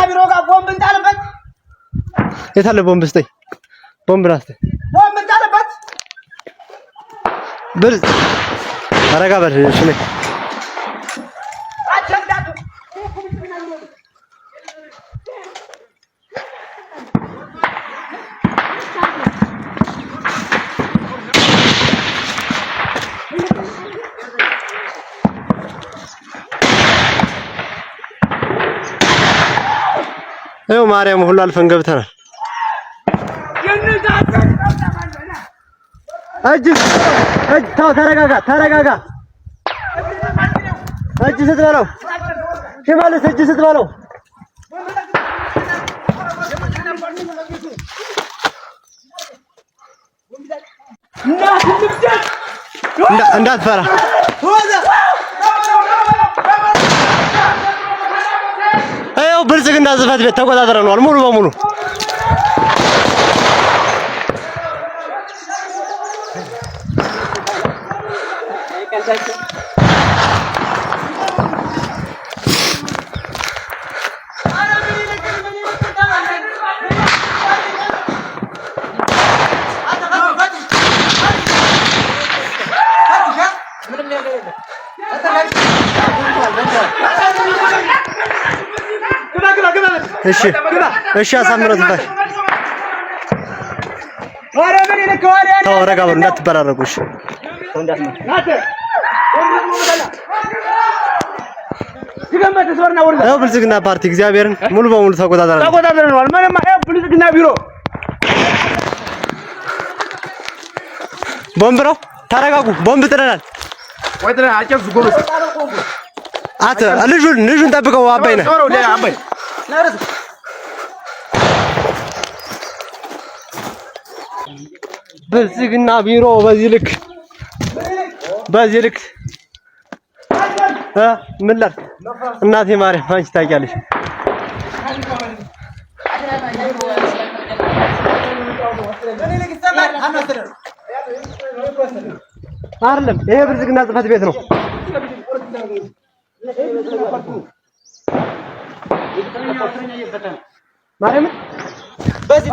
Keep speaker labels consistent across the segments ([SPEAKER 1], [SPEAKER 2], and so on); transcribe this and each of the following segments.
[SPEAKER 1] ቢሮ ጋር ቦምብ እንጣለበት
[SPEAKER 2] የታለ ቦምብ ስጠኝ ቦምብ ራስተ
[SPEAKER 1] ቦምብ እንጣለበት
[SPEAKER 2] ብር አረጋ በር እሺ ነኝ
[SPEAKER 1] አቸምዳቱ
[SPEAKER 2] ይኸው ማርያም ሁሉ አልፈን ገብተናል። እጅ ተው ተረጋጋ እጅ ስትበለው ሽመልስ እጅ ስትበለው እንዳትፈራ ይኸው ብልጽግና ጽሕፈት ቤት ተቆጣጥረነዋል ሙሉ በሙሉ እሺ አሳምረው ዝባሽ ተው ረጋ በሉ እንዳትበራረቁ እሺ ያው ብልጽግና ፓርቲ እግዚአብሔርን ሙሉ በሙሉ ተቆጣጥረናል
[SPEAKER 1] ምንም ብልጽግና ቢሮ
[SPEAKER 2] ቦምብ ነው ተረጋጉ ቦምብ ጥለናል
[SPEAKER 1] ወይ ጥለናል አጨፍ ጎበዝ
[SPEAKER 2] አተ ልጁን ጠብቀው አባይና ብልጽግና ቢሮ በዚህ ልክ ምን ላድርግ እናቴ ማርያም አንቺ ታውቂያለሽ አይደለም ይሄ ብልጽግና ጽሕፈት ቤት ነው ማርያም በዚህ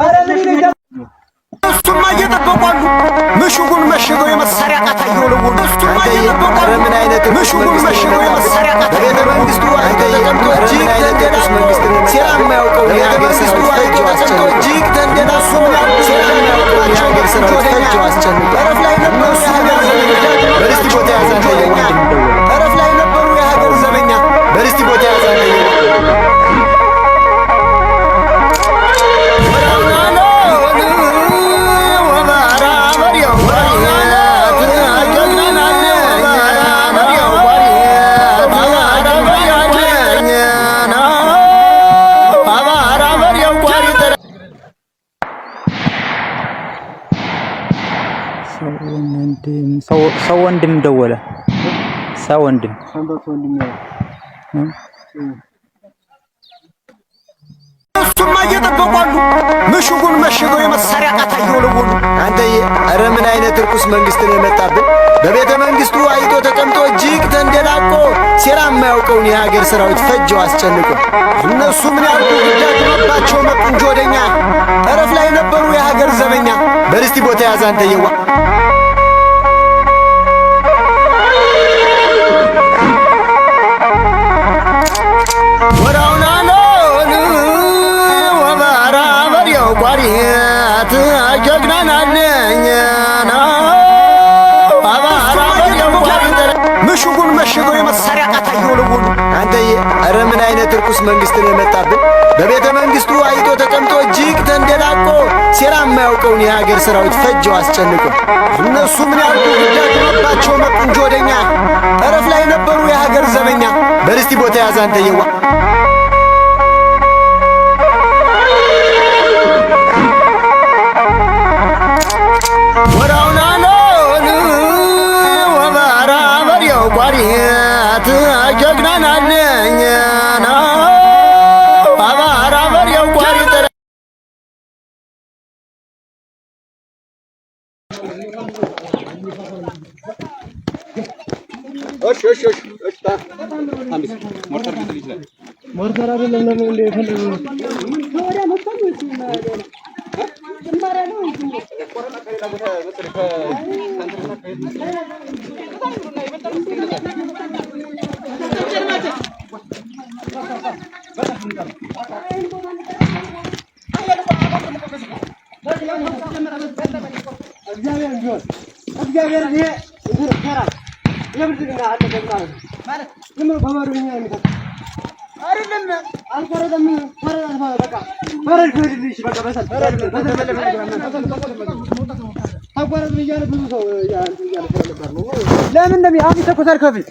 [SPEAKER 2] እሱማ እየጠበቋሉ ምሽጉን መሽገው የመሳሪያ ቃታ እየወለወሉ እሱማ እየጠበቋሉ ምን አይነት ምሽጉን መሽገው የመሳሪያ ቃታ በቤተ መንግስቱ ተቀምጦ እጅግ ተንደናሱ ሴራ የማያውቀው የሀገር መንግስቱ ተቀምጦ እጅግ ተንደናሱ ሴራ የማያውቀው የሀገር ሰራዊት ፈጅው አስጨንቆ ጠረፍ ላይ ነበሩ በርስቲ ቦታ ያዛለኛ ጠረፍ ላይ ነበሩ የሀገር ዘበኛ በርስቲ ቦታ ያዛለኛ
[SPEAKER 3] ሰው ወንድም ደወለ ሰው ወንድም
[SPEAKER 2] እሱማ እየጠበቋሉ ምሽጉን መሽገው የመሳሪያ ቃታ እየወለወሉ አንተዬ ኧረ ምን አይነት ርኩስ መንግስት ነው የመጣብን በቤተ መንግስቱ አይቶ ተቀምጦ እጅግ ተንደላቆ ሴራ የማያውቀውን የሀገር ሰራዊት ፈጅው አስጨንቆ እነሱ ምን ያልኩ ጉዳይ ተመባቸው መጡ እንጂ ወደኛ ጠረፍ ላይ ነበሩ የሀገር ዘበኛ በርስቲ ቦታ ያዝ አንተዬዋ ምሽጉን መሽገው የመሳሪያ ቃታ እየወለወሉ አንተዬ ኧረ ምን አይነት ርኩስ መንግስት ነው የመጣብን በቤተ መንግስቱ አይቶ ተቀምጦ እጅግ ተንደላቆ ሴራ የማያውቀውን የሀገር ሰራዊት ፈጅው አስጨንቆ እነሱ ምን ያልኩ ጉዳይ ተመባቸው መጡ እንጂ ወደኛ ጠረፍ ላይ ነበሩ የሀገር ዘበኛ በርስቲ ቦታ ያዝ አንተዬዋ ሞርተር አይደለም ለምን እንደ የፈለገው እግዚአብሔር ይሄ ይሰራል ለብልጽግና አጠገብ ማለት ምን በማሩኛ የሚታ አይደለም አልፈረደም ፈረደ በቃ ፈረደ ልጅ በቃ በሰል ታቋረጥ ብያለሁ ብዙ ሰው ያ እንትን ያለ ነበር ነው ለምን እንደሚ አፍ ይተኮሳል ከፊት